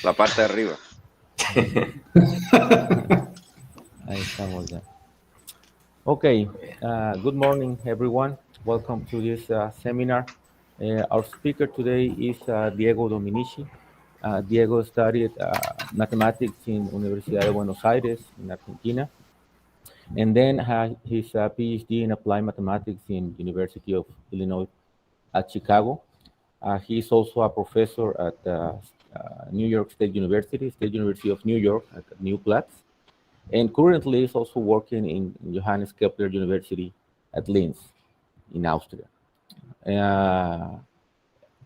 La parte de arriba. Ahí estamos ya. Okay, good morning, everyone. Welcome to this seminar. Our speaker today is Diego Dominici. Diego studied mathematics in Universidad de Buenos Aires in Argentina, and then had his PhD in applied mathematics in University of Illinois at Chicago. He is also a professor at New York State University of New York at New Platz, and currently is also working in Johannes Kepler University at Linz in Austria.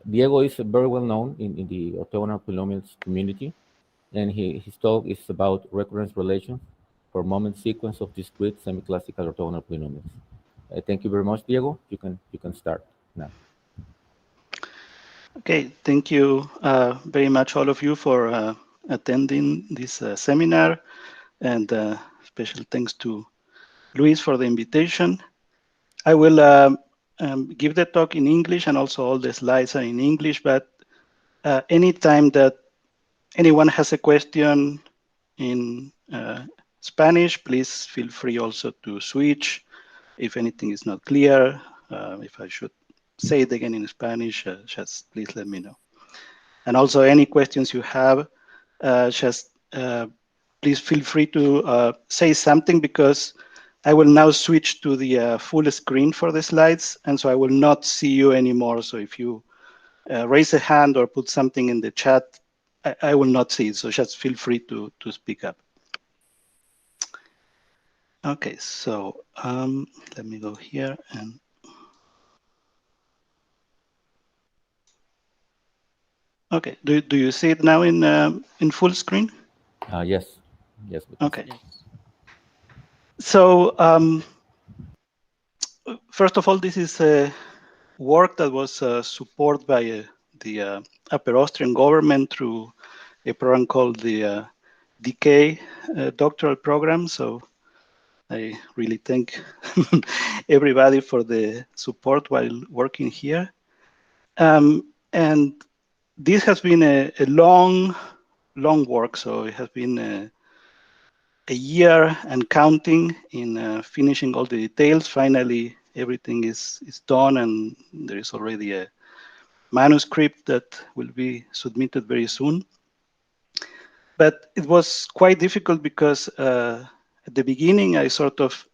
Diego is very well known in the orthogonal polynomials community, and his talk is about recurrence relations for moment sequence of discrete semi-classical orthogonal polynomials. Thank you very much, Diego. You can start now. Okay, thank you very much, all of you, for attending this seminar, and special thanks to Luis for the invitation. I will give the talk in English, and also all the slides are in English, but anytime that anyone has a question in Spanish, please feel free also to switch if anything is not clear. If I should say it again in Spanish, just please let me know. And also any questions you have, please feel free to say something, because I will now switch to the full screen for the slides, and so I will not see you anymore. So if you raise a hand or put something in the chat, I will not see it, so just feel free to speak up. Okay, so let me go here and okay. Do you see it now in full screen? Yes. Okay. So first of all, this is a work that was supported by the Upper Austrian government through a program called the DK doctoral program. So I really thank everybody for the support while working here. And this has been a long work. So it has been a year and counting in finishing all the details. Finally, everything is done, and there is already a manuscript that will be submitted very soon. But it was quite difficult because at the beginning, I sort of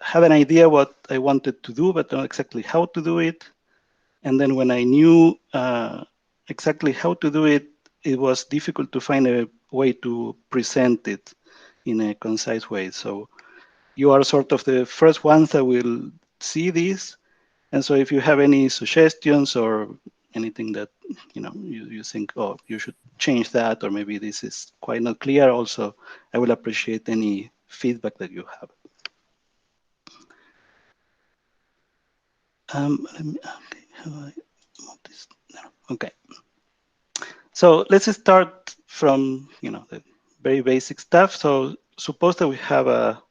had an idea what I wanted to do, but not exactly how to do it. And then when I knew exactly how to do it, it was difficult to find a way to present it in a concise way. So you are sort of the first ones that will see this. And so if you have any suggestions or anything that you think, oh, you should change that, or maybe this is quite not clear, also, I will appreciate any feedback that you have. Okay. So let's start from the very basic stuff. So suppose that we have a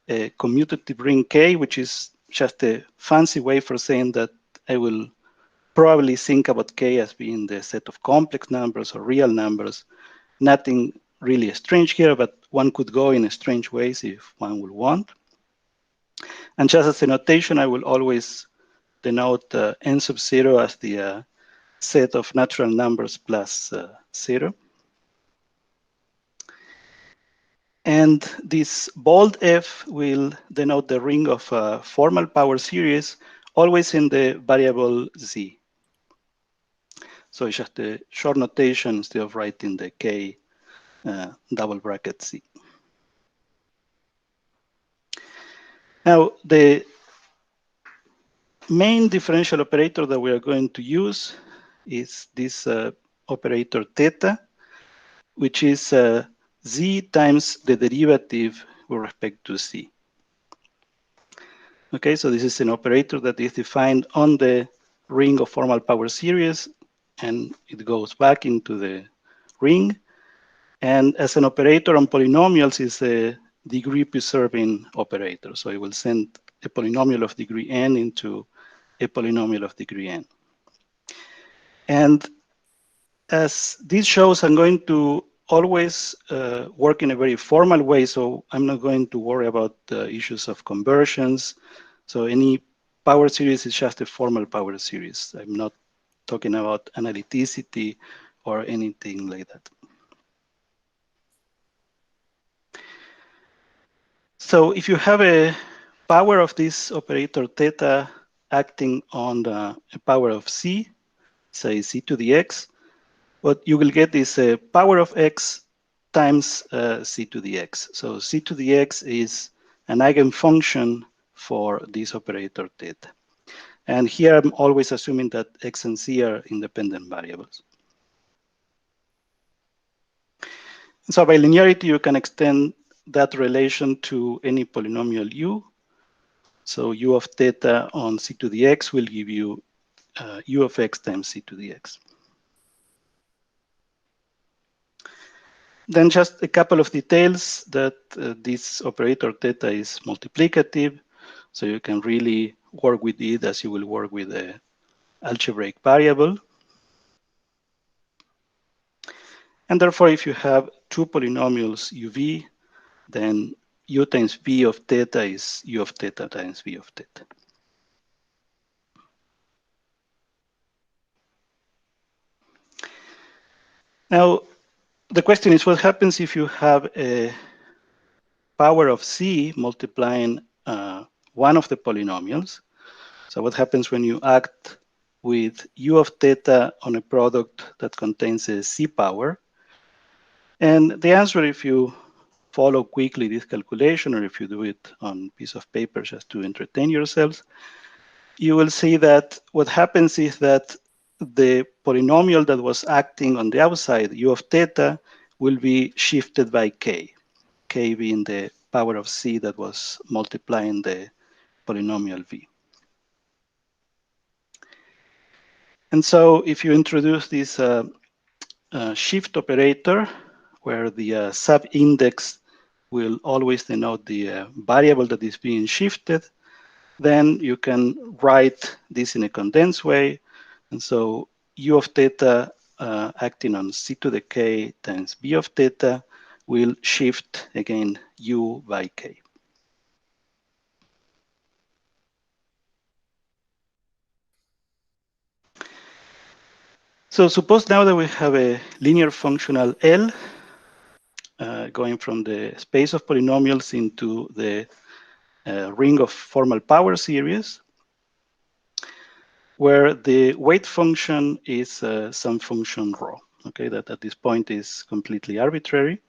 commutative ring K, which is just a fancy way for saying that I will probably think about K as being the set of complex numbers or real numbers. Nothing really strange here, but one could go in strange ways if one would want. And just as a notation, I will always denote n sub 0 as the set of natural numbers plus 0. And this bold F will denote the ring of formal power series, always in the variable z. So it's just a short notation instead of writing the K double bracket Z. Now, the main differential operator that we are going to use is this operator theta, which is Z times the derivative with respect to Z. Okay, so this is an operator that is defined on the ring of formal power series, and it goes back into the ring. And as an operator on polynomials, is a degree preserving operator. So it will send a polynomial of degree n into a polynomial of degree n. And as this shows, I'm going to always work in a very formal way, so I'm not going to worry about the issues of conversions. So any power series is just a formal power series. I'm not talking about analyticity or anything like that. So if you have a power of this operator theta acting on a power of c, say c to the x, what you will get is a power of x times c to the x. So c to the x is an eigenfunction for this operator theta. And here I'm always assuming that x and c are independent variables. So by linearity, you can extend that relation to any polynomial u. So u of theta on c to the x will give you u of x times c to the x. Then just a couple of details that this operator theta is multiplicative. So you can really work with it as you will work with the algebraic variable. And therefore, if you have two polynomials uv, then u times v of theta is u of theta times v of theta. Now, the question is, what happens if you have a power of c multiplying one of the polynomials? So what happens when you act with u of theta on a product that contains a c power? And the answer, if you follow quickly this calculation, or if you do it on a piece of paper just to entertain yourselves, you will see that what happens is that the polynomial that was acting on the outside, u of theta, will be shifted by k, k being the power of c that was multiplying the polynomial v. And so if you introduce this shift operator, where the sub-index will always denote the variable that is being shifted, then you can write this in a condensed way. And so u of theta acting on c to the k times b of theta will shift again u by k. So suppose now that we have a linear functional L going from the space of polynomials into the ring of formal power series, where the weight function is some function rho, okay, that at this point is completely arbitrary.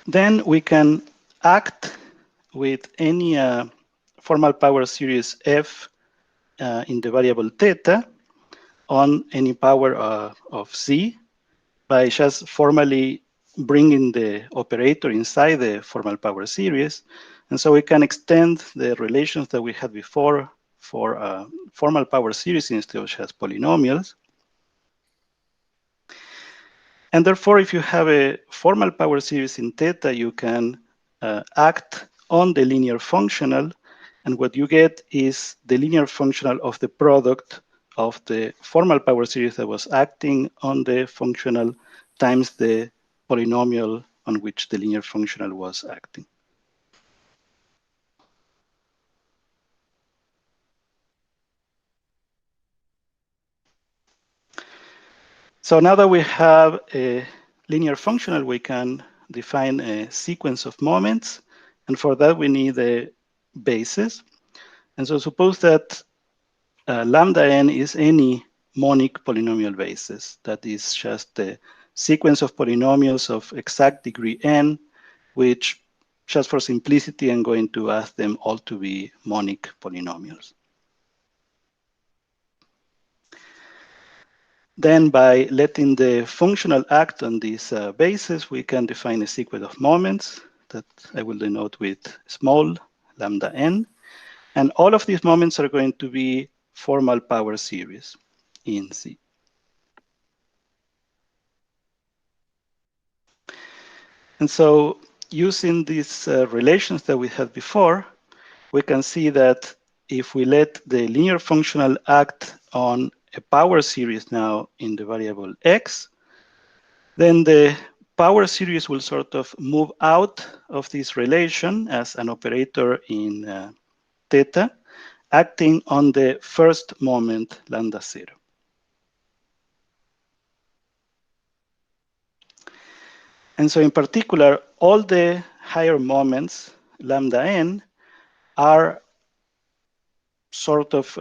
Then we can act with any formal power series f in the variable theta on any power of c by just formally bringing the operator inside the formal power series. And so we can extend the relations that we had before for formal power series instead of just polynomials. And therefore, if you have a formal power series in theta, you can act on the linear functional. And what you get is the linear functional of the product of the formal power series that was acting on the functional times the polynomial on which the linear functional was acting. So now that we have a linear functional, we can define a sequence of moments. And for that, we need a basis. And so suppose that lambda n is any monic polynomial basis. That is just a sequence of polynomials of exact degree n, which, just for simplicity, I'm going to ask them all to be monic polynomials. Then by letting the functional act on this basis, we can define a sequence of moments that I will denote with small lambda n. And all of these moments are going to be formal power series in C. And so using these relations that we had before, we can see that if we let the linear functional act on a power series now in the variable x, then the power series will sort of move out of this relation as an operator in theta, acting on the first moment lambda 0. And so in particular, all the higher moments, lambda n, are sort of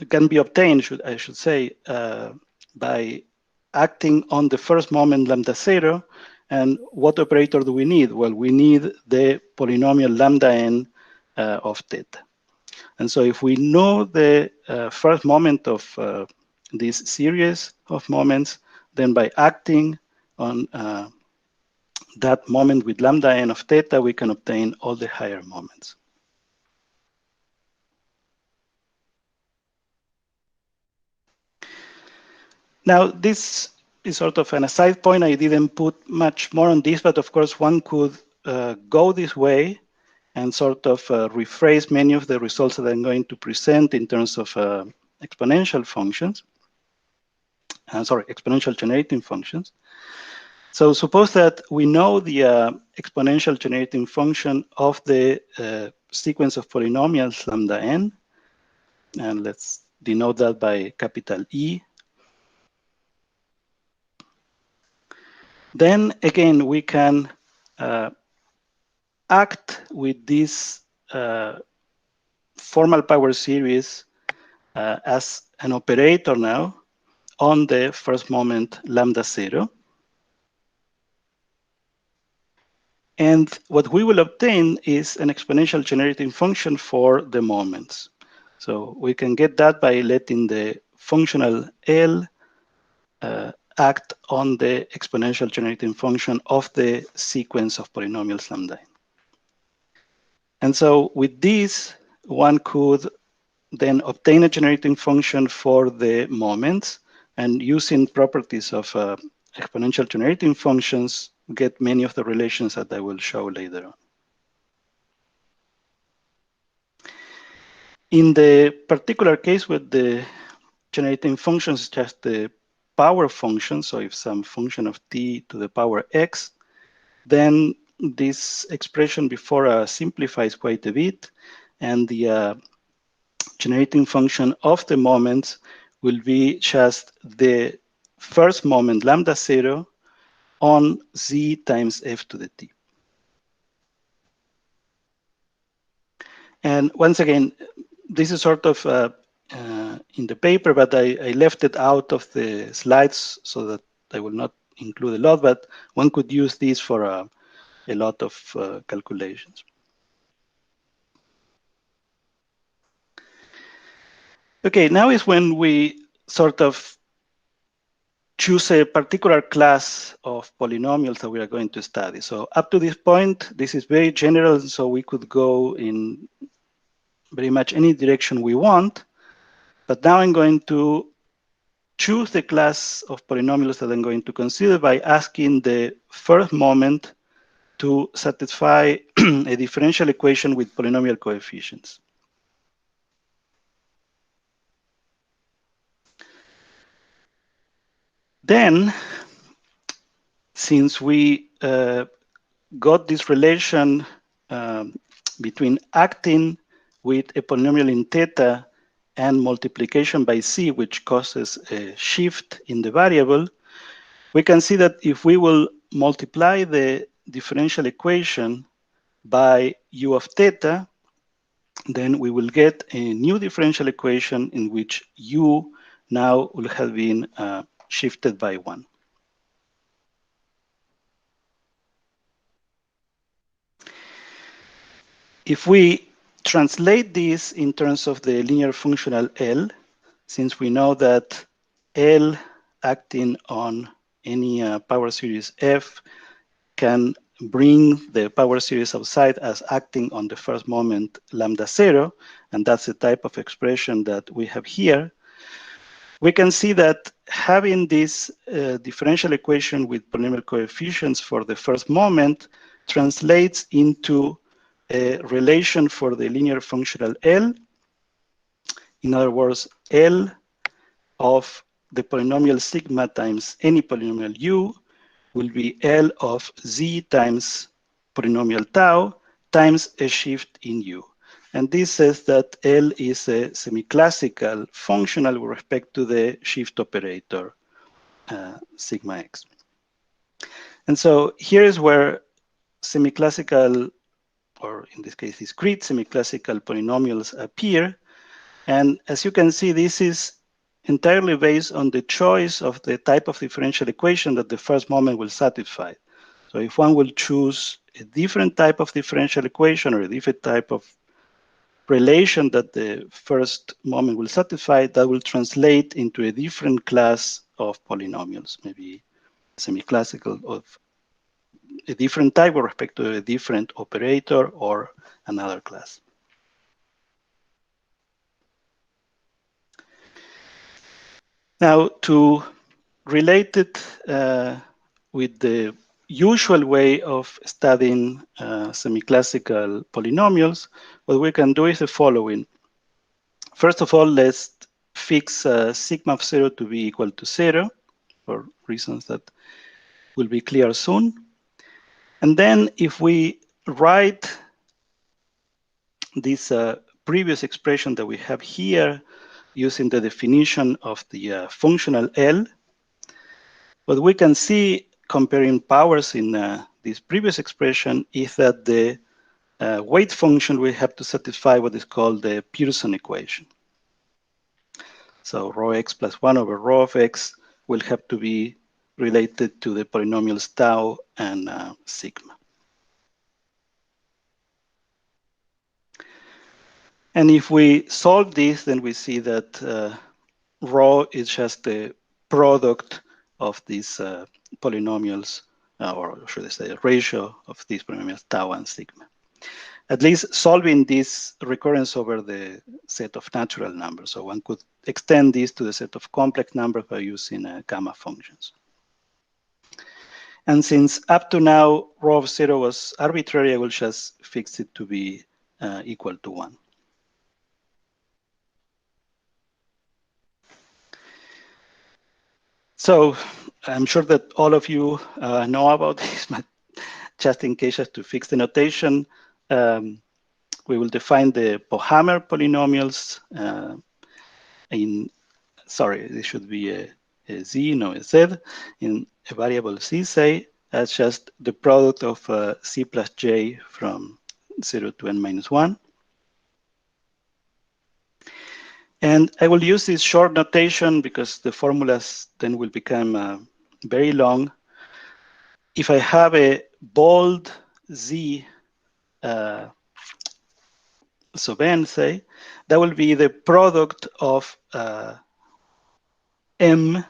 can be obtained, I should say, by acting on the first moment lambda 0. And what operator do we need? Well, we need the polynomial lambda n of theta. And so if we know the first moment of this series of moments, then by acting on that moment with lambda n of theta, we can obtain all the higher moments. Now, this is sort of an aside point. I didn't put much more on this, but of course, one could go this way and sort of rephrase many of the results that I'm going to present in terms of exponential functions. Exponential generating functions. So suppose that we know the exponential generating function of the sequence of polynomials lambda n, and let's denote that by capital E. Then again, we can act with this formal power series as an operator now on the first moment lambda 0. And what we will obtain is an exponential generating function for the moments. So we can get that by letting the functional L act on the exponential generating function of the sequence of polynomials lambda n. And so with this, one could then obtain a generating function for the moments, and using properties of exponential generating functions, get many of the relations that I will show later on. In the particular case with the generating functions is just the power function, so if some function of t to the power x, then this expression before simplifies quite a bit, and the generating function of the moments will be just the first moment lambda 0 on z times f to the t. And once again, this is sort of in the paper, but I left it out of the slides so that I will not include a lot, but one could use this for a lot of calculations. Okay, now is when we sort of choose a particular class of polynomials that we are going to study. So up to this point, this is very general, so we could go in very much any direction we want. But now I'm going to choose the class of polynomials that I'm going to consider by asking the first moment to satisfy a differential equation with polynomial coefficients. Then, since we got this relation between acting with a polynomial in theta and multiplication by c, which causes a shift in the variable, we can see that if we will multiply the differential equation by u of theta, then we will get a new differential equation in which u now will have been shifted by 1. If we translate this in terms of the linear functional L, since we know that L acting on any power series F can bring the power series outside as acting on the first moment lambda 0, and that's the type of expression that we have here, we can see that having this differential equation with polynomial coefficients for the first moment translates into a relation for the linear functional L. In other words, L of the polynomial sigma times any polynomial u will be L of z times polynomial tau times a shift in u. And this says that L is a semi-classical functional with respect to the shift operator sigma x. And so here is where semi-classical, or in this case discrete semi-classical polynomials appear. And as you can see, this is entirely based on the choice of the type of differential equation that the first moment will satisfy. So if one will choose a different type of differential equation or a different type of relation that the first moment will satisfy, that will translate into a different class of polynomials, maybe semi-classical of a different type with respect to a different operator or another class. Now, to relate it with the usual way of studying semi-classical polynomials, what we can do is the following. First of all, let's fix sigma of 0 to be equal to 0 for reasons that will be clear soon. And then if we write this previous expression that we have here using the definition of the functional L, what we can see comparing powers in this previous expression is that the weight function will have to satisfy what is called the Pearson equation. So rho x plus 1 over rho of x will have to be related to the polynomials tau and sigma. And if we solve this, then we see that rho is just the product of these polynomials, or should I say, a ratio of these polynomials tau and sigma. At least solving this recurrence over the set of natural numbers. So one could extend this to the set of complex numbers by using gamma functions. And since up to now rho of 0 was arbitrary, I will just fix it to be equal to 1. So I'm sure that all of you know about this, but just in case to fix the notation, we will define the Pohammer polynomials this should be a z, no a z, in a variable c, say, as just the product of c plus j from 0 to n minus 1. And I will use this short notation because the formulas then will become very long. If I have a bold z sub n, say, that will be the product of m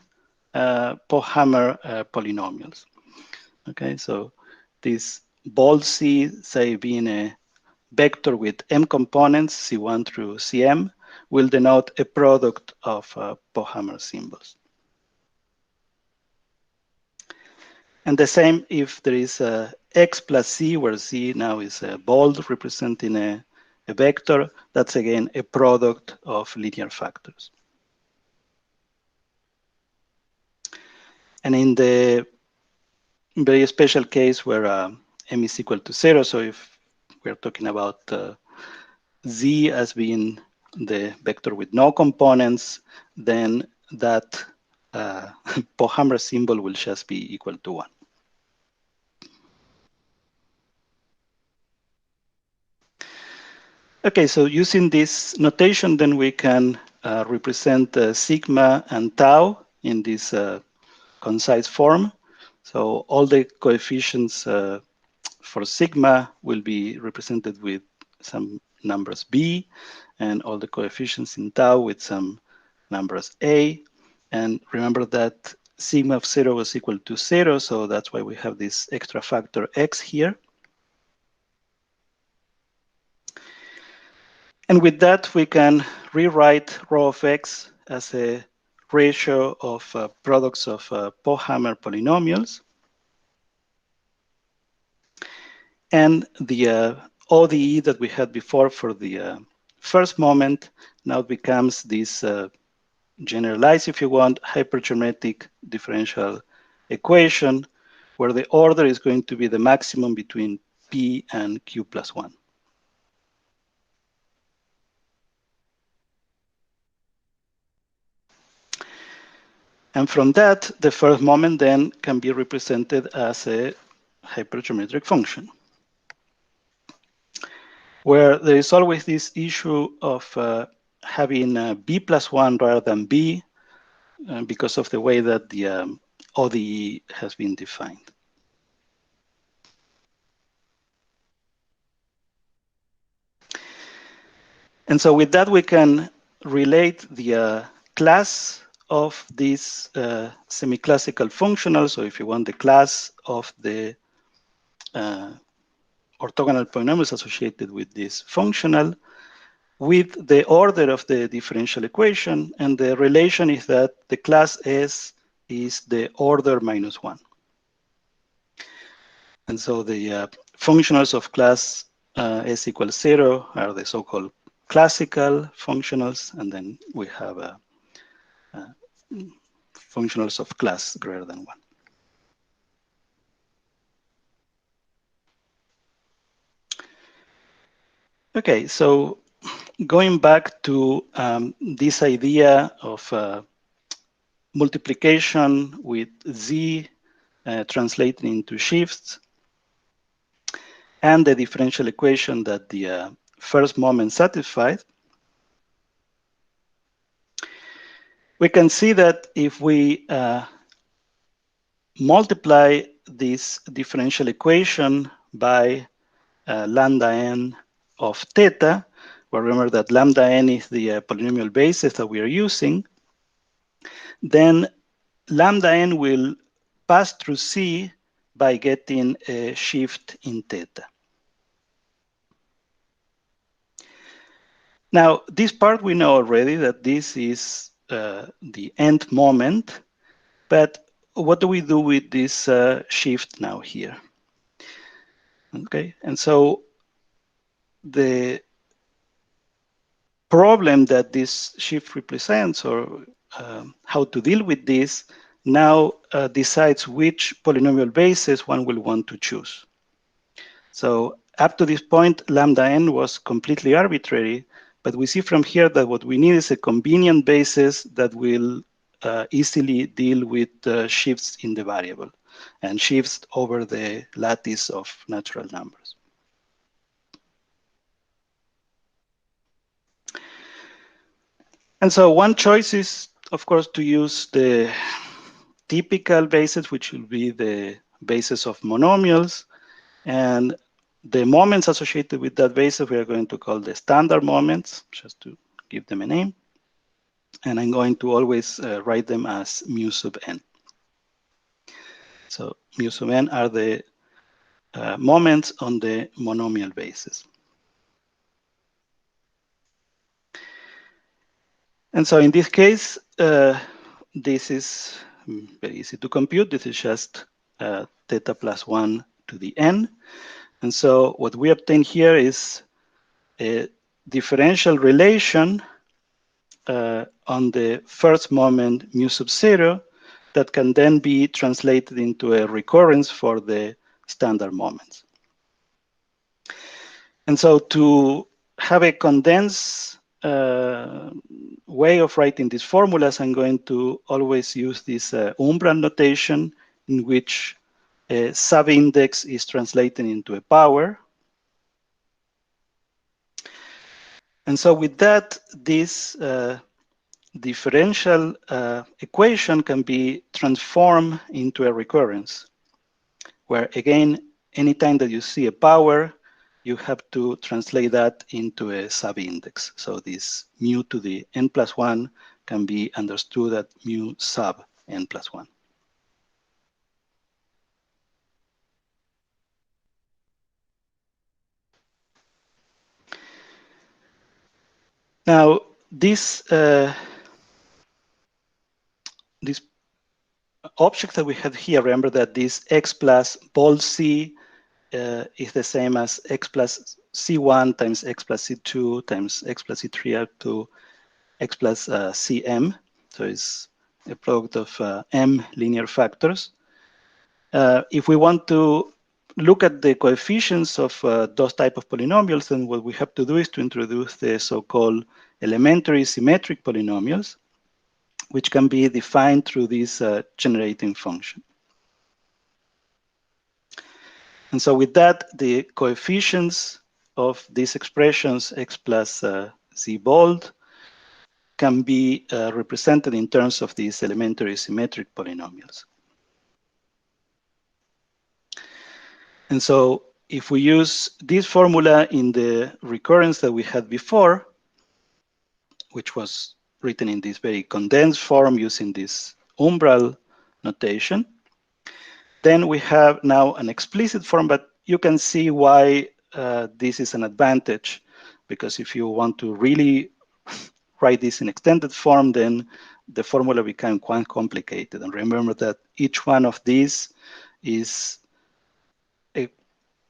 Pohammer polynomials. Okay, so this bold c, say, being a vector with m components, c1 through cm, will denote a product of Pohammer symbols. And the same if there is x plus c, where c now is a bold representing a vector, that's again a product of linear factors. And in the very special case where m is equal to 0, so if we're talking about z as being the vector with no components, then that Pohammer symbol will just be equal to 1. Okay, so using this notation, then we can represent sigma and tau in this concise form. So all the coefficients for sigma will be represented with some numbers b, and all the coefficients in tau with some numbers a. And remember that sigma of 0 is equal to 0, so that's why we have this extra factor x here. And with that, we can rewrite rho of x as a ratio of products of Pohammer polynomials. And the ODE that we had before for the first moment now becomes this generalized, if you want, hypergeometric differential equation, where the order is going to be the maximum between P and Q plus 1. And from that, the first moment then can be represented as a hypergeometric function, where there is always this issue of having B plus 1 rather than B because of the way that the ODE has been defined. And so with that, we can relate the class of this semi-classical functional. So if you want the class of the orthogonal polynomials associated with this functional with the order of the differential equation. And the relation is that the class S is the order minus 1. And so the functionals of class S equals 0 are the so-called classical functionals, and then we have functionals of class greater than 1. Okay, so going back to this idea of multiplication with z translating into shifts, and the differential equation that the first moment satisfied, we can see that if we multiply this differential equation by lambda n of theta, well, remember that lambda n is the polynomial basis that we are using, then lambda n will pass through C by getting a shift in theta. Now, this part we know already that this is the end moment, but what do we do with this shift now here? Okay, and so the problem that this shift represents, or how to deal with this, now decides which polynomial basis one will want to choose. So up to this point, lambda n was completely arbitrary, but we see from here that what we need is a convenient basis that will easily deal with shifts in the variable and shifts over the lattice of natural numbers. And so one choice is, of course, to use the typical basis, which will be the basis of monomials. And the moments associated with that basis, we are going to call the standard moments, just to give them a name. And I'm going to always write them as mu sub n. So mu sub n are the moments on the monomial basis. And so in this case, this is very easy to compute. This is just theta plus 1 to the n. And so what we obtain here is a differential relation on the first moment mu sub 0 that can then be translated into a recurrence for the standard moments. And so to have a condensed way of writing these formulas, I'm going to always use this umbral notation in which a subindex is translated into a power. And so with that, this differential equation can be transformed into a recurrence, where again, anytime that you see a power, you have to translate that into a subindex. So this mu to the n plus 1 can be understood as mu sub n plus 1. Now, this object that we have here, remember that this x plus bold C is the same as x plus c1 times x plus c2 times x plus c3 up to x plus cm. So it's a product of m linear factors. If we want to look at the coefficients of those type of polynomials, then what we have to do is to introduce the so-called elementary symmetric polynomials, which can be defined through this generating function. And so with that, the coefficients of these expressions, x plus z bold, can be represented in terms of these elementary symmetric polynomials. And so if we use this formula in the recurrence that we had before, which was written in this very condensed form using this umbral notation, then we have now an explicit form, but you can see why this is an advantage, because if you want to really write this in extended form, then the formula becomes quite complicated. And remember that each one of these is a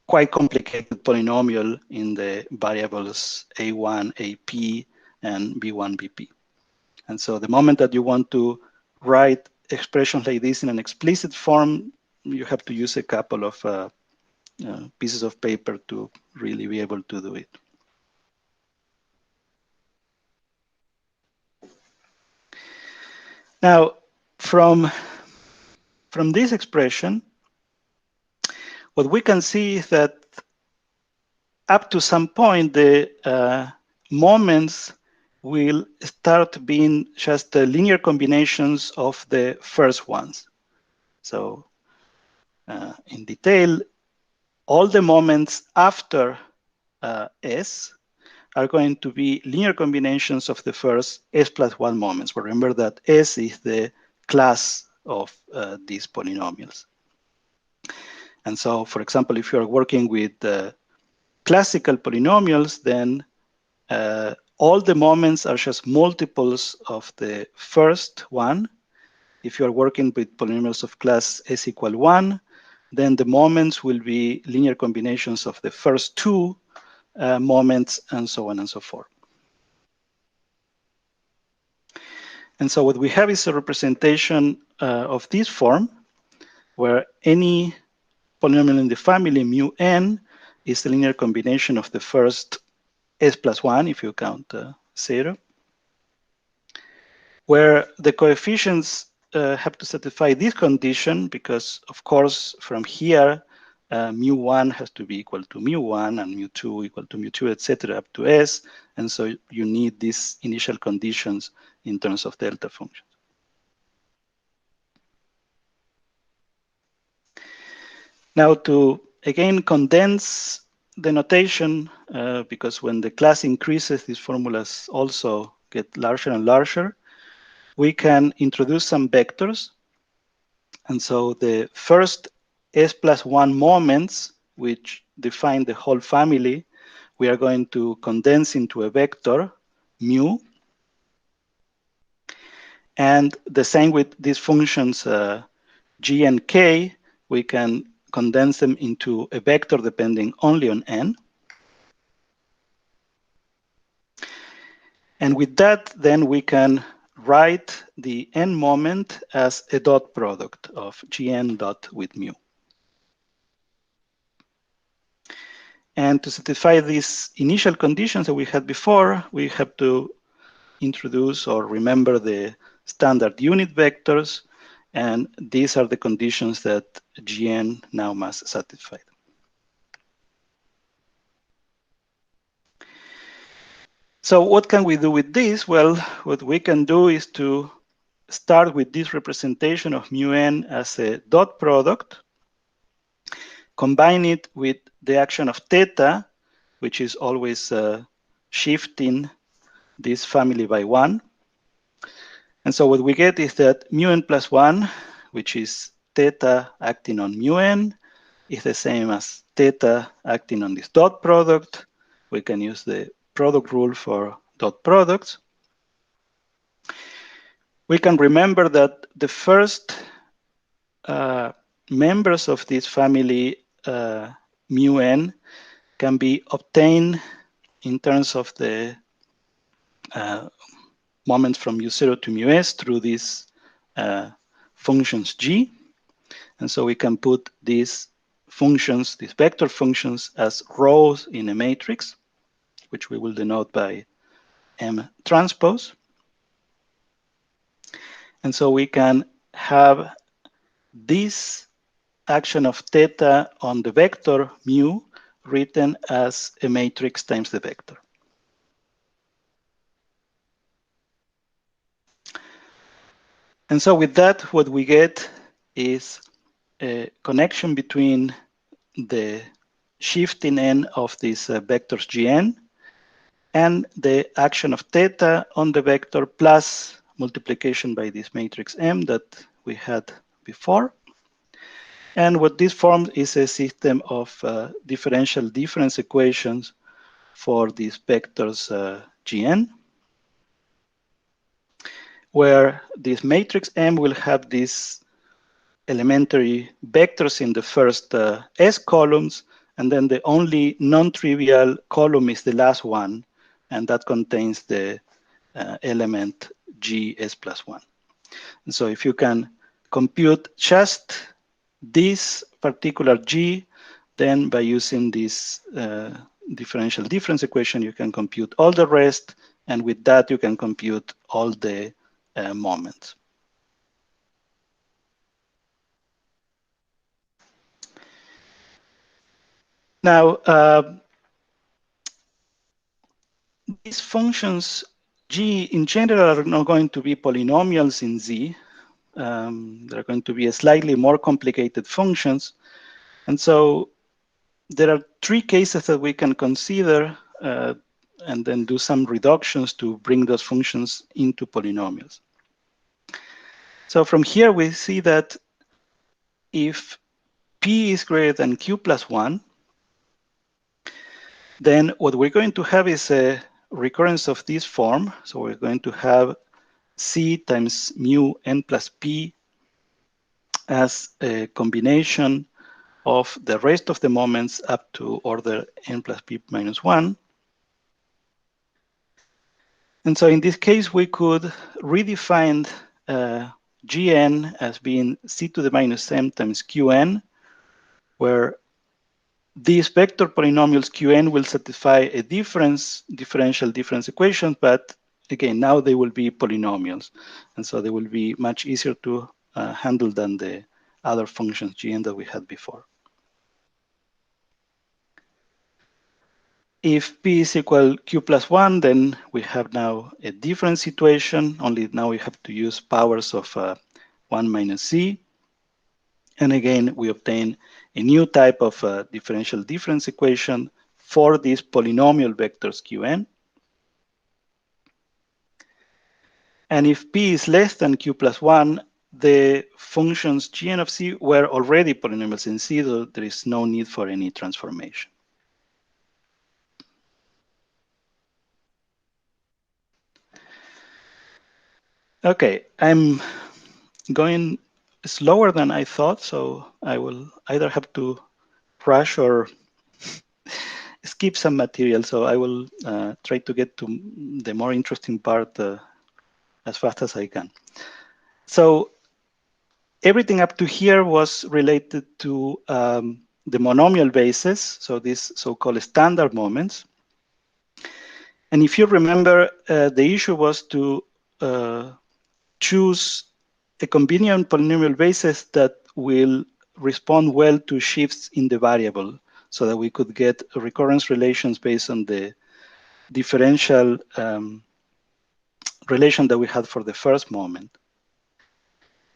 quite complicated polynomial in the variables a1, ap, and b1, bp. And so the moment that you want to write expressions like this in an explicit form, you have to use a couple of pieces of paper to really be able to do it. Now, from this expression, what we can see is that up to some point, the moments will start being just the linear combinations of the first ones. So in detail, all the moments after S are going to be linear combinations of the first S plus 1 moments. But remember that S is the class of these polynomials. And so, for example, if you're working with classical polynomials, then all the moments are just multiples of the first one. If you're working with polynomials of class S equal 1, then the moments will be linear combinations of the first two moments, and so on and so forth. And so what we have is a representation of this form, where any polynomial in the family mu n is the linear combination of the first S plus 1, if you count 0, where the coefficients have to satisfy this condition, because, of course, from here, mu1 has to be equal to mu1 and mu2 equal to mu2, etc., up to S. And so you need these initial conditions in terms of delta functions. Now, to again condense the notation, because when the class increases, these formulas also get larger and larger, we can introduce some vectors. And so the first S plus 1 moments, which define the whole family, we are going to condense into a vector, mu. And the same with these functions, g and k, we can condense them into a vector depending only on n. And with that, then we can write the n moment as a dot product of gn dot with mu. And to satisfy these initial conditions that we had before, we have to introduce or remember the standard unit vectors. And these are the conditions that Gn now must satisfy. So what can we do with this? Well, what we can do is to start with this representation of mu n as a dot product, combine it with the action of theta, which is always shifting this family by 1. And so what we get is that mu n plus 1, which is theta acting on mu n, is the same as theta acting on this dot product. We can use the product rule for dot products. We can remember that the first members of this family mu n can be obtained in terms of the moments from u0 to mu s through these functions g. And so we can put these functions, these vector functions, as rows in a matrix, which we will denote by M transpose. And so we can have this action of theta on the vector mu written as a matrix times the vector. And so with that, what we get is a connection between the shift in n of these vectors gn and the action of theta on the vector plus multiplication by this matrix M that we had before. And what this forms is a system of differential difference equations for these vectors Gn, where this matrix M will have these elementary vectors in the first S columns, and then the only non-trivial column is the last one, and that contains the element Gs plus 1. And so if you can compute just this particular G, then by using this differential difference equation, you can compute all the rest, and with that, you can compute all the moments. Now, these functions G in general are not going to be polynomials in Z. They're going to be a slightly more complicated functions. And so there are three cases that we can consider and then do some reductions to bring those functions into polynomials. So from here, we see that if P is greater than Q plus 1, then what we're going to have is a recurrence of this form. So we're going to have C times mu n plus P as a combination of the rest of the moments up to order n plus P minus 1. And so in this case, we could redefine Gn as being C to the minus m times Qn, where these vector polynomials Qn will satisfy a differential difference equation, but again, now they will be polynomials. And so they will be much easier to handle than the other functions Gn that we had before. If P is equal Q plus 1, then we have now a different situation, only now we have to use powers of 1 minus C. And again, we obtain a new type of differential difference equation for these polynomial vectors Qn. And if P is less than Q plus 1, the functions Gn of C were already polynomials in C, so there is no need for any transformation. Okay, I'm going slower than I thought, so I will either have to rush or skip some material. So I will try to get to the more interesting part as fast as I can. So everything up to here was related to the monomial basis, so these so-called standard moments. And if you remember, the issue was to choose a convenient polynomial basis that will respond well to shifts in the variable so that we could get recurrence relations based on the differential relation that we had for the first moment.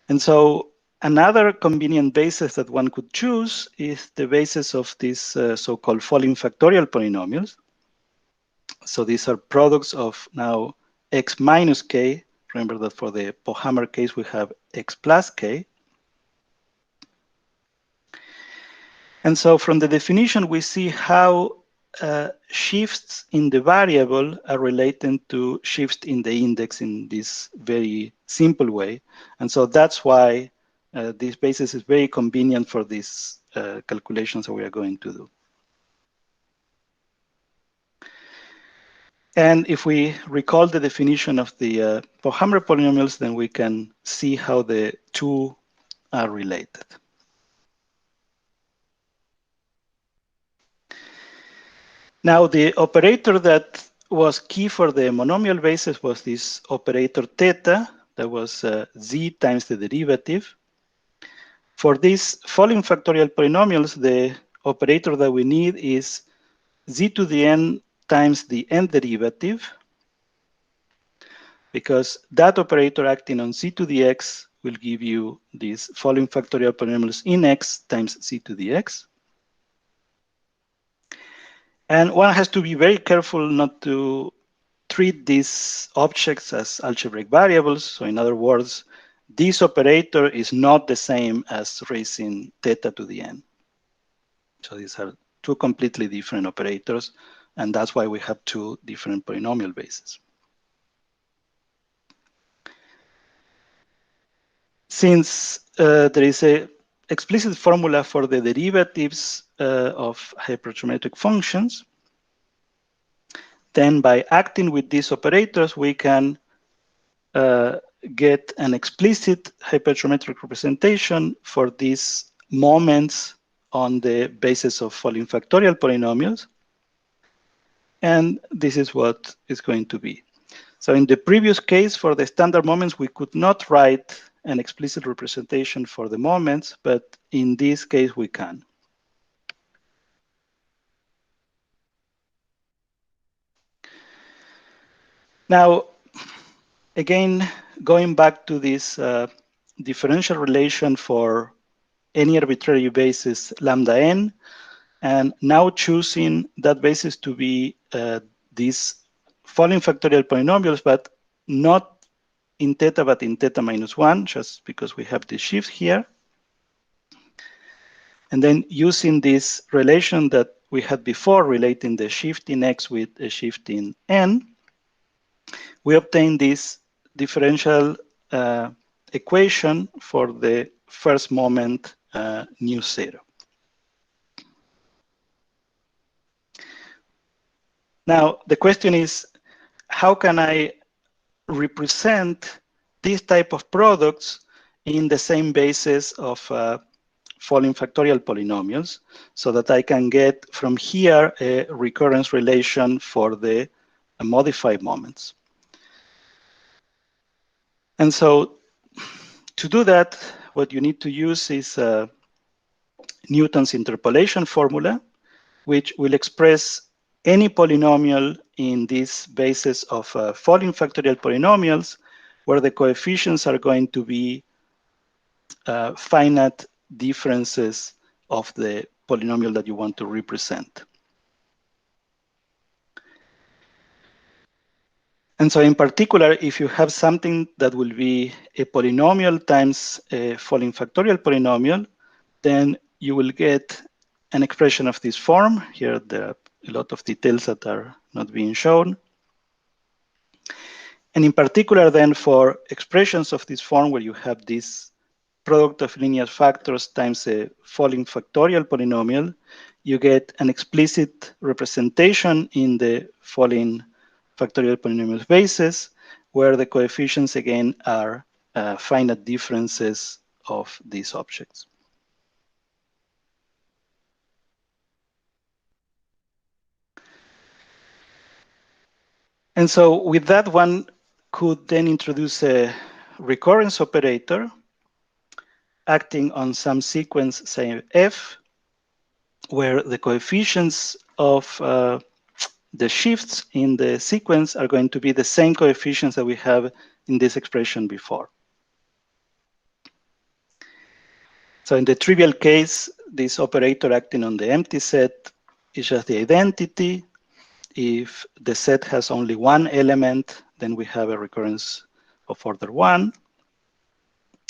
And so another convenient basis that one could choose is the basis of these so-called falling factorial polynomials. So these are products of now x minus k. Remember that for the Pohammer case, we have x plus k. And so from the definition, we see how shifts in the variable are related to shifts in the index in this very simple way. And so that's why this basis is very convenient for these calculations that we are going to do. And if we recall the definition of the Pohammer polynomials, then we can see how the two are related. Now, the operator that was key for the monomial basis was this operator theta, that was z times the derivative. For these following factorial polynomials, the operator that we need is z to the n times the n derivative, because that operator acting on z to the x will give you these following factorial polynomials in x times z to the x. And one has to be very careful not to treat these objects as algebraic variables. So in other words, this operator is not the same as raising theta to the n. So these are two completely different operators, and that's why we have two different polynomial bases. Since there is an explicit formula for the derivatives of hypergeometric functions, then by acting with these operators, we can get an explicit hypergeometric representation for these moments on the basis of following factorial polynomials. And this is what it's going to be. So in the previous case, for the standard moments, we could not write an explicit representation for the moments, but in this case, we can. Now, again, going back to this differential relation for any arbitrary basis lambda n, and now choosing that basis to be these following factorial polynomials, but not in theta, but in theta minus 1, just because we have the shift here. And then using this relation that we had before, relating the shift in x with a shift in n, we obtain this differential equation for the first moment nu 0. Now, the question is, how can I represent this type of products in the same basis of following factorial polynomials, so that I can get from here a recurrence relation for the modified moments? And so to do that, what you need to use is Newton's interpolation formula, which will express any polynomial in this basis of following factorial polynomials, where the coefficients are going to be finite differences of the polynomial that you want to represent. And so in particular, if you have something that will be a polynomial times a following factorial polynomial, then you will get an expression of this form. Here, there are a lot of details that are not being shown. And in particular, then, for expressions of this form, where you have this product of linear factors times a following factorial polynomial, you get an explicit representation in the following factorial polynomial basis, where the coefficients, again, are finite differences of these objects. And so with that, one could then introduce a recurrence operator acting on some sequence, say f, where the coefficients of the shifts in the sequence are going to be the same coefficients that we have in this expression before. So in the trivial case, this operator acting on the empty set is just the identity. If the set has only one element, then we have a recurrence of order 1.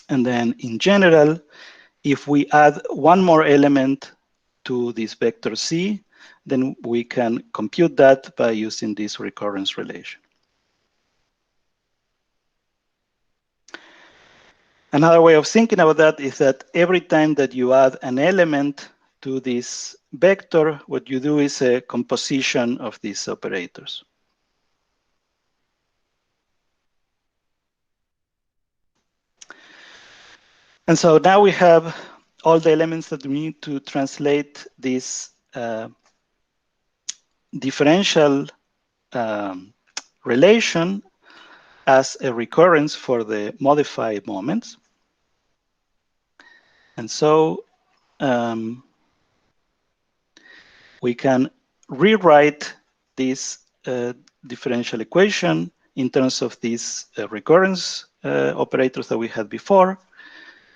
And then in general, if we add one more element to this vector C, then we can compute that by using this recurrence relation. Another way of thinking about that is that every time that you add an element to this vector, what you do is a composition of these operators. And so now we have all the elements that we need to translate this differential relation as a recurrence for the modified moments. And so we can rewrite this differential equation in terms of these recurrence operators that we had before.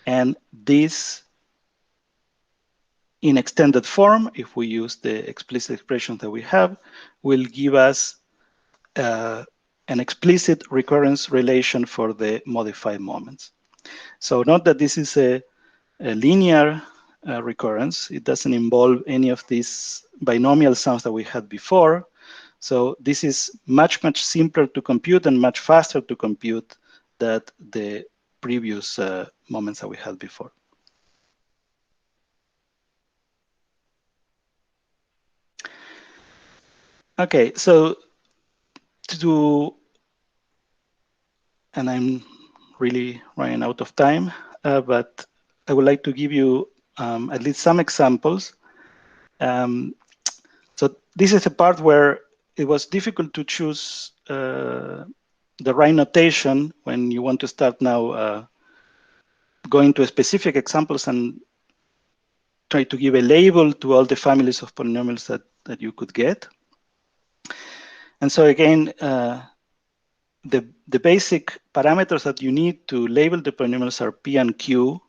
And this in extended form, if we use the explicit expression that we have, will give us an explicit recurrence relation for the modified moments. So note that this is a linear recurrence. It doesn't involve any of these binomial sums that we had before. So this is much, much simpler to compute and much faster to compute than the previous moments that we had before. Okay, so and I'm really running out of time, but I would like to give you at least some examples. So this is a part where it was difficult to choose the right notation when you want to start now going to specific examples and try to give a label to all the families of polynomials that you could get. And so again, the basic parameters that you need to label the polynomials are P and Q,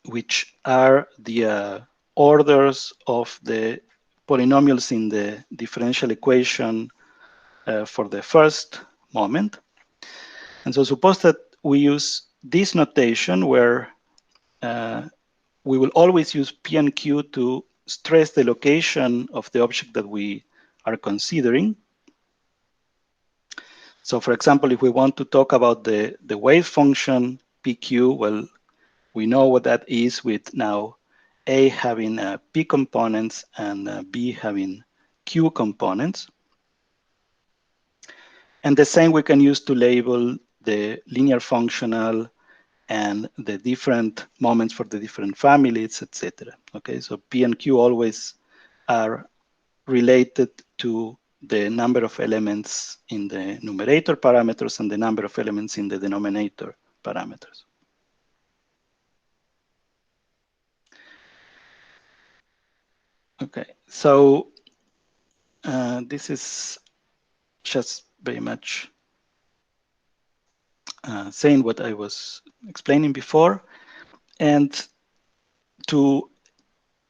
which are the orders of the polynomials in the differential equation for the first moment. And so suppose that we use this notation where we will always use P and Q to stress the location of the object that we are considering. So for example, if we want to talk about the wave function PQ, well, we know what that is with now A having P components and B having Q components. And the same we can use to label the linear functional and the different moments for the different families, etc. Okay, so P and Q always are related to the number of elements in the numerator parameters and the number of elements in the denominator parameters. Okay, so this is just very much saying what I was explaining before. And to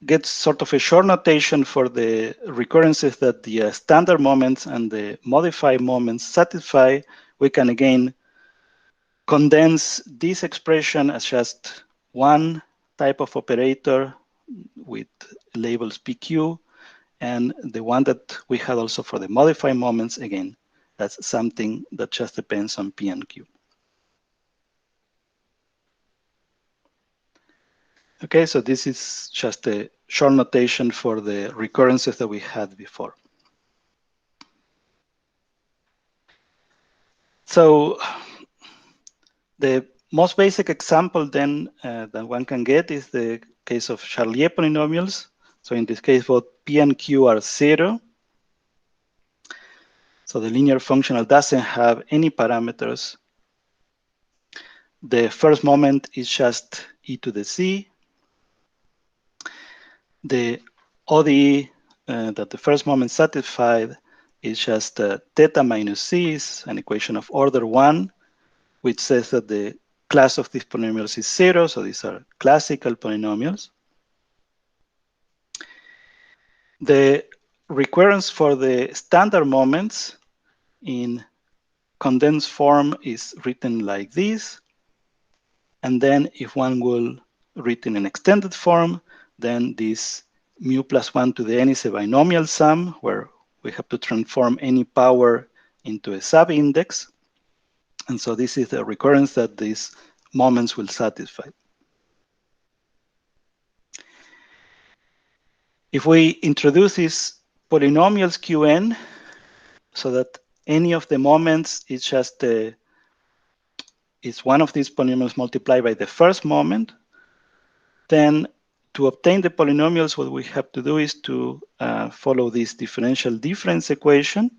get sort of a short notation for the recurrences that the standard moments and the modified moments satisfy, we can again condense this expression as just one type of operator with labels PQ, and the one that we had also for the modified moments, again, that's something that just depends on P and Q. Okay, so this is just a short notation for the recurrences that we had before. So the most basic example then that one can get is the case of Charlier polynomials. So in this case, both P and Q are 0. So the linear functional doesn't have any parameters. The first moment is just e to the c. The ODE that the first moment satisfied is just theta minus c, is an equation of order 1, which says that the class of these polynomials is 0. So these are classical polynomials. The recurrence for the standard moments in condensed form is written like this. And then if one will written in extended form, then this mu plus 1 to the n is a binomial sum where we have to transform any power into a subindex. And so this is the recurrence that these moments will satisfy. If we introduce these polynomials Qn, so that any of the moments is just a is one of these polynomials multiplied by the first moment, then to obtain the polynomials, what we have to do is to follow this differential difference equation.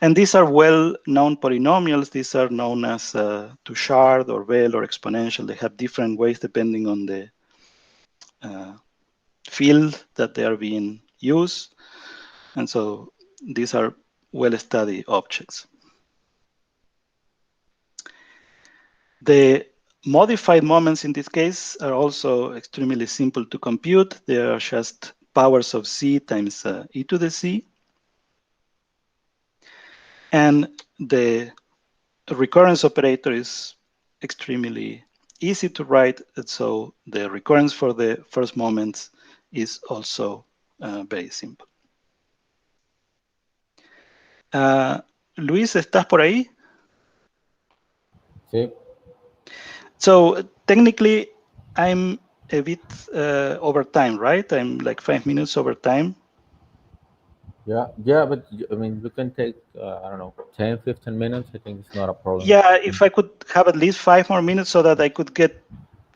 And these are well-known polynomials. These are known as Touchard or Bell or exponential. They have different ways depending on the field that they are being used. And so these are well-studied objects. The modified moments in this case are also extremely simple to compute. They are just powers of z times e to the c. And the recurrence operator is extremely easy to write. And so the recurrence for the first moments is also very simple. Luis, ¿estás por ahí? Sí. So technically, I'm a bit over time, right? I'm like 5 minutes over time. Yeah, but I mean, we can take, I don't know, 10, 15 minutes. I think it's not a problem. Yeah, if I could have at least 5 more minutes so that I could get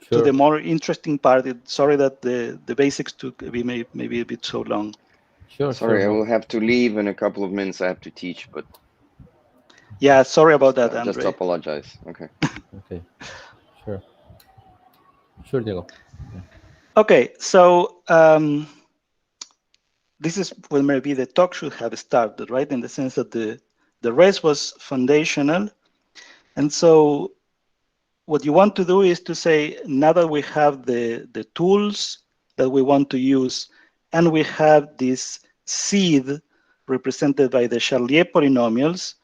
to Sure. the more interesting part. Sorry that the basics took maybe a bit so long. Sure, Sorry, I no. will have to leave in a couple of minutes. I have to teach, but Yeah, sorry about that, just Andre. apologize. Okay. Okay, sure. Sure, Diego. Yeah. Okay, so this is when maybe the talk should have started, right? In the sense that the rest was foundational. And so what you want to do is to say, now that we have the tools that we want to use, and we have this seed represented by the Charlier polynomials,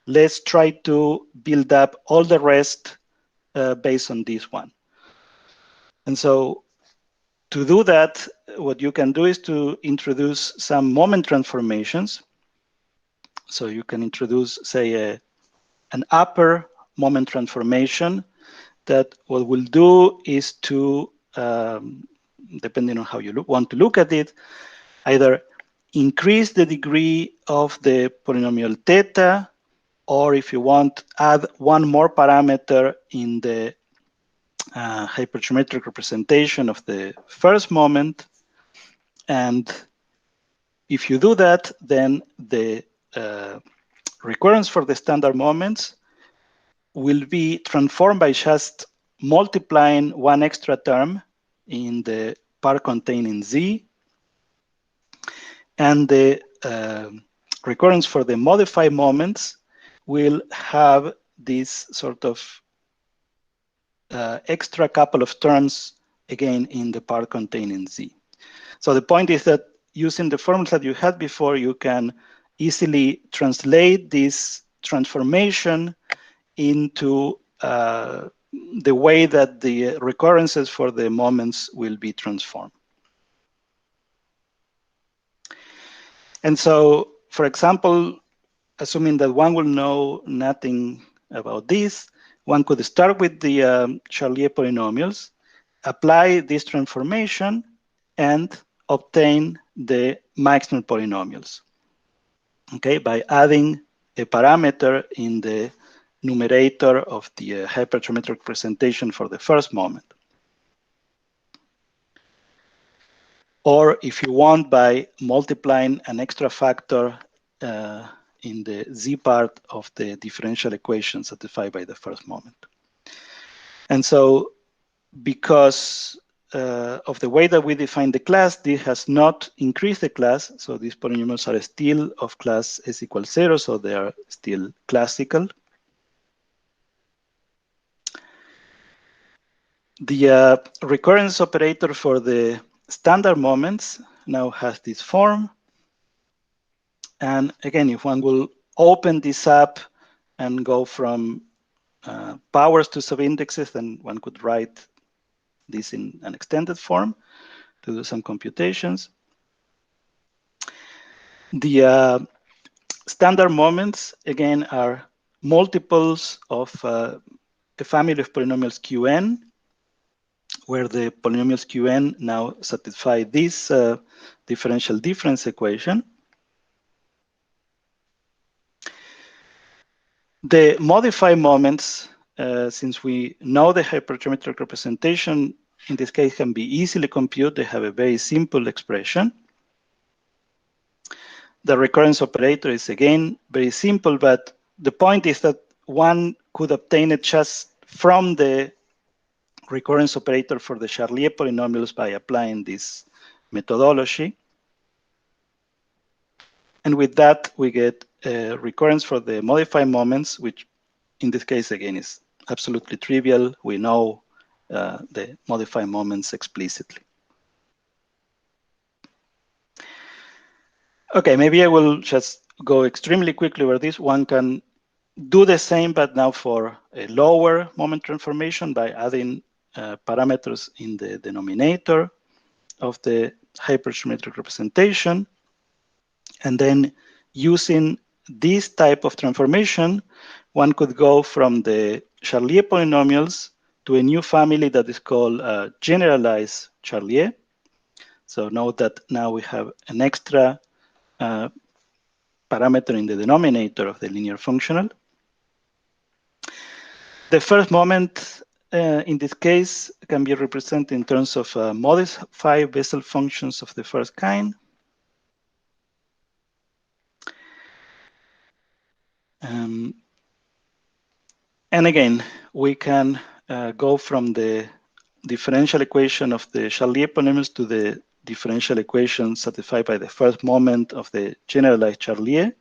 let's try to build up all the rest based on this one. And so to do that, what you can do is to introduce some moment transformations. So you can introduce, say, an upper moment transformation that what we'll do is to, depending on how you want to look at it, either increase the degree of the polynomial theta, or if you want, add one more parameter in the hypergeometric representation of the first moment. And if you do that, then the recurrence for the standard moments will be transformed by just multiplying one extra term in the part containing z. And the recurrence for the modified moments will have this sort of extra couple of terms again in the part containing z. So the point is that using the formulas that you had before, you can easily translate this transformation into the way that the recurrences for the moments will be transformed. And so, for example, assuming that one will know nothing about this, one could start with the Charlier polynomials, apply this transformation, and obtain the Maxner polynomials, okay, by adding a parameter in the numerator of the hypergeometric representation for the first moment. Or if you want, by multiplying an extra factor in the z part of the differential equation satisfied by the first moment. And so because of the way that we define the class, this has not increased the class. So these polynomials are still of class s equals 0, so they are still classical. The recurrence operator for the standard moments now has this form. And again, if one will open this up and go from powers to subindexes, then one could write this in an extended form to do some computations. The standard moments, again, are multiples of a family of polynomials Qn, where the polynomials Qn now satisfy this differential difference equation. The modified moments, since we know the hypergeometric representation, in this case can be easily computed. They have a very simple expression. The recurrence operator is again very simple, but the point is that one could obtain it just from the recurrence operator for the Charlier polynomials by applying this methodology. And with that, we get a recurrence for the modified moments, which in this case, again, is absolutely trivial. We know the modified moments explicitly. Okay, maybe I will just go extremely quickly over this. One can do the same, but now for a lower moment transformation by adding parameters in the denominator of the hypergeometric representation. And then using this type of transformation, one could go from the Charlier polynomials to a new family that is called generalized Charlier. So note that now we have an extra parameter in the denominator of the linear functional. The first moment in this case can be represented in terms of modified Bessel functions of the first kind. And again, we can go from the differential equation of the Charlier polynomials to the differential equation satisfied by the first moment of the generalized Charlier.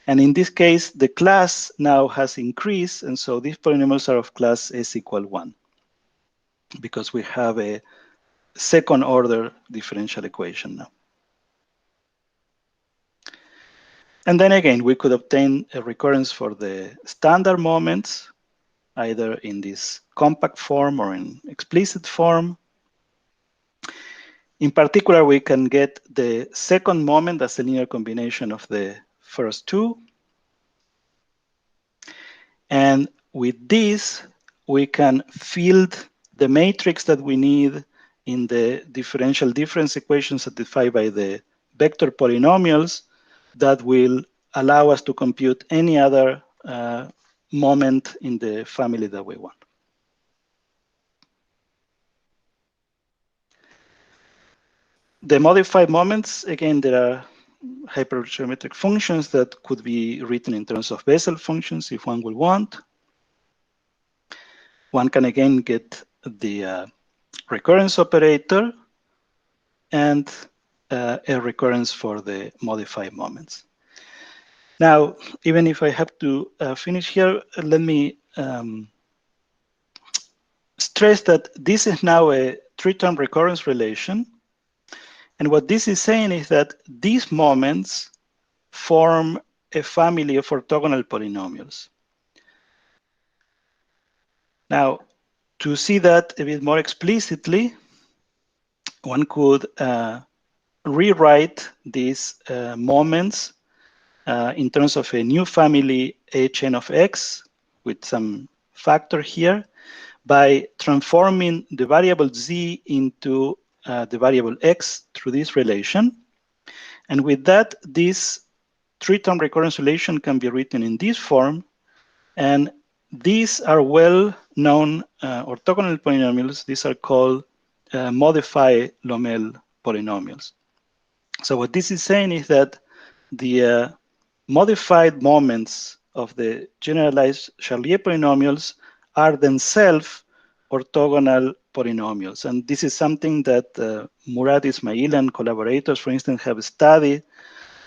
And in this case, the class now has increased, and so these polynomials are of class s equal 1, because we have a second order differential equation now. And then again, we could obtain a recurrence for the standard moments, either in this compact form or in explicit form. In particular, we can get the second moment as a linear combination of the first two. And with this, we can field the matrix that we need in the differential difference equation satisfied by the vector polynomials that will allow us to compute any other moment in the family that we want. The modified moments, again, there are hypergeometric functions that could be written in terms of Bessel functions if one will want. One can again get the recurrence operator and a recurrence for the modified moments. Now, even if I have to finish here, let me stress that this is now a three-term recurrence relation. And what this is saying is that these moments form a family of orthogonal polynomials. Now, to see that a bit more explicitly, one could rewrite these moments in terms of a new family Hn of x with some factor here by transforming the variable z into the variable x through this relation. And with that, this three-term recurrence relation can be written in this form. And these are well-known orthogonal polynomials. These are called modified Lommel polynomials. So what this is saying is that the modified moments of the generalized Charlier polynomials are themselves orthogonal polynomials. And this is something that Murad Ismail and collaborators, for instance, have studied,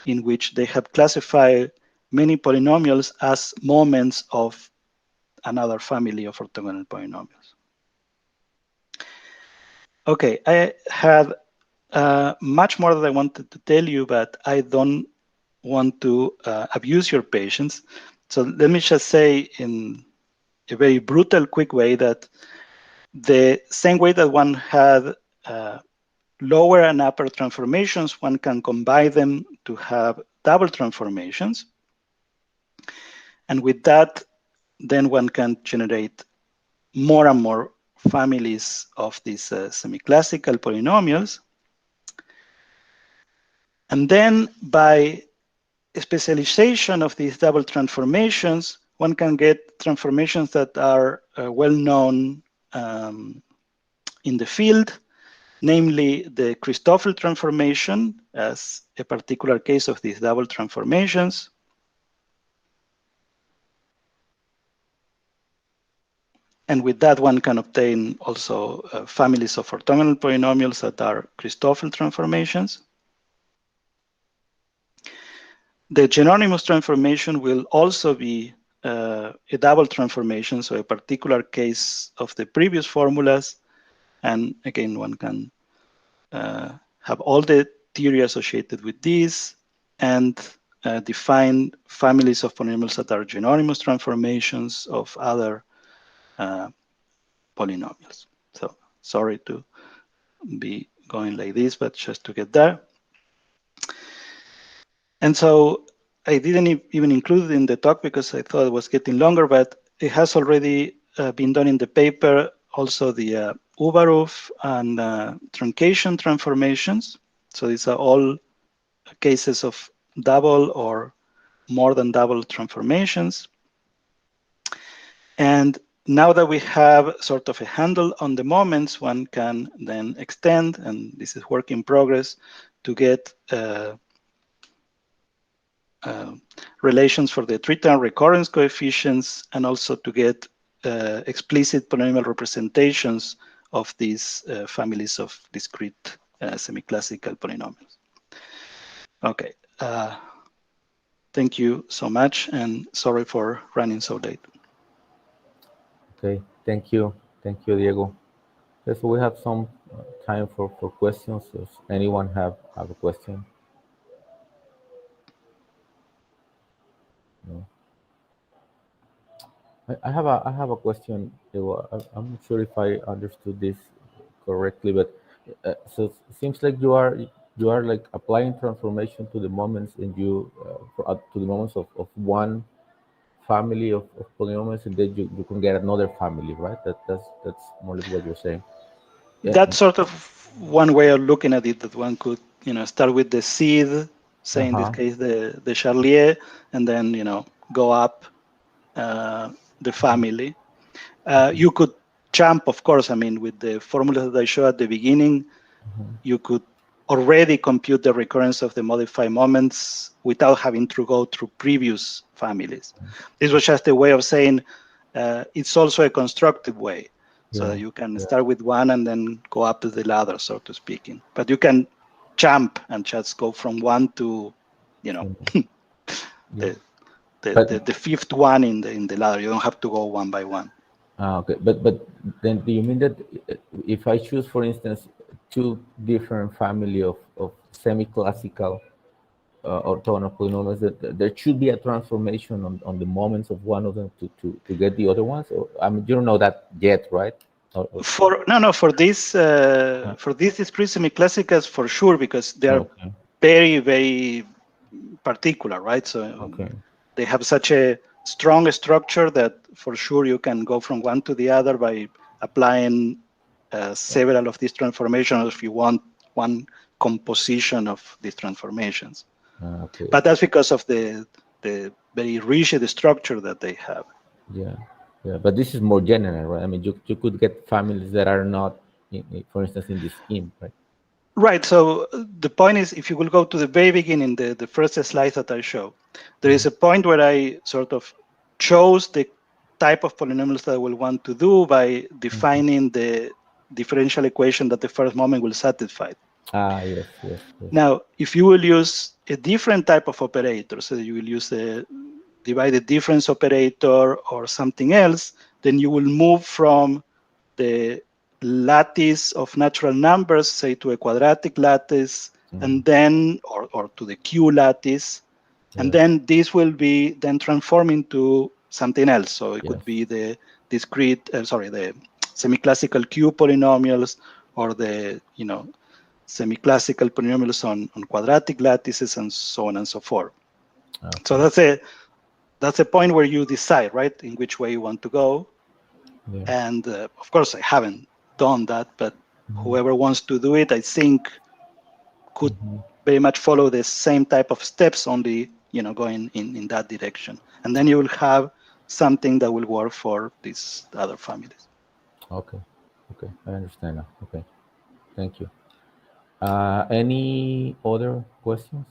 in which they have classified many polynomials as moments of another family of orthogonal polynomials. Okay, I had much more that I wanted to tell you, but I don't want to abuse your patience. So let me just say in a very brutal, quick way that the same way that one had lower and upper transformations, one can combine them to have double transformations. And with that, then one can generate more and more families of these semi-classical polynomials. And then by specialization of these double transformations, one can get transformations that are well known in the field, namely the Christoffel transformation as a particular case of these double transformations. And with that, one can obtain also families of orthogonal polynomials that are Christoffel transformations. The Genonymous transformation will also be a double transformation, so a particular case of the previous formulas. And again, one can have all the theory associated with this and define families of polynomials that are Genonymous transformations of other polynomials. So sorry to be going like this, but just to get there. And so I didn't even include it in the talk because I thought it was getting longer, but it has already been done in the paper, also the Uvarov and truncation transformations. So these are all cases of double or more than double transformations. And now that we have sort of a handle on the moments, one can then extend, and this is work in progress, to get relations for the three-term recurrence coefficients, and also to get explicit polynomial representations of these families of discrete semi-classical polynomials. Okay, thank you so much, and sorry for running so late. Okay, thank you, Diego. Okay, so we have some time for questions. Does anyone have a question? No. I have a question, Diego. I'm not sure if I understood this correctly, but so it seems like you are like applying transformation to the moments, and you to the moments of one family of polynomials, and then you can get another family, right? That's more or less what you're saying. Yeah. That's sort of one way of looking at it, that one could, start with the seed, say in this case the Charlier, and then go up the family. You could jump, of course. I mean, with the formula that I showed at the beginning, you could already compute the recurrence of the modified moments without having to go through previous families. This was just a way of saying it's also a constructive way, so that you can start with one and then go up to the ladder, so to speaking. But you can jump and just go from one to, the fifth one in the ladder. You don't have to go one by one. Okay, but then do you mean that if I choose, for instance, two different family of semi-classical orthogonal polynomials, that there should be a transformation on the moments of one of them to get the other ones? Or I mean, you don't know that yet, right? For these discrete semi-classicals, for sure, because they are very, very particular, right? So they have such a strong structure that for sure you can go from one to the other by applying several of these transformations if you want one composition of these transformations. But that's because of the very rigid structure that they have. Yeah, but this is more general, right? I mean, you could get families that are not, for instance, in this scheme, right? Right. So the point is, if you will go to the very beginning, the first slide that I show, there is a point where I sort of chose the type of polynomials that I will want to do by defining the differential equation that the first moment will satisfy. Yes. Now, if you will use a different type of operator, so you will use a divided difference operator or something else, then you will move from the lattice of natural numbers, say, to a quadratic lattice, and then, or to the Q lattice, and then this will be then transformed into something else. So it could be the discrete, the semi-classical Q polynomials, or the, semi-classical polynomials on quadratic lattices, and so on and so forth. So that's a point where you decide, right, in which way you want to go. And of course, I haven't done that, but whoever wants to do it, I think, could very much follow the same type of steps, only going in that direction. And then you will have something that will work for these other families. Okay, okay, I understand now. Okay, thank you. Any other questions?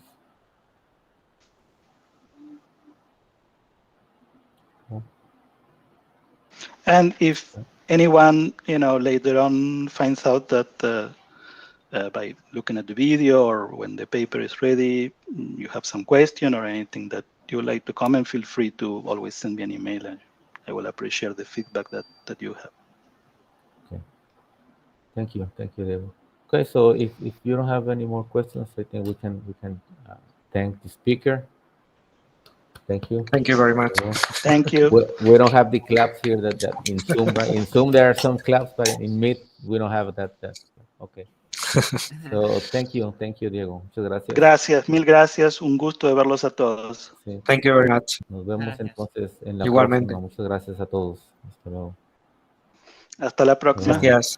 No? And if anyone, later on finds out that by looking at the video or when the paper is ready, you have some question or anything that you would like to comment, feel free to always send me an email, and I will appreciate the feedback that you have. Okay. Thank you, Diego. Okay, so if you don't have any more questions, I think we can thank the speaker. Thank you. Thank you very much. Thank you. We don't have the claps here that in Zoom, right? In Zoom there are some claps, but in Meet we don't have that. Okay. So thank you, Diego. Muchas gracias. Gracias, mil gracias. Un gusto de verlos a todos. Sí. Thank you very much. Nos vemos entonces en la Igualmente. próxima. Muchas gracias a todos. Hasta luego. Hasta la próxima. Gracias.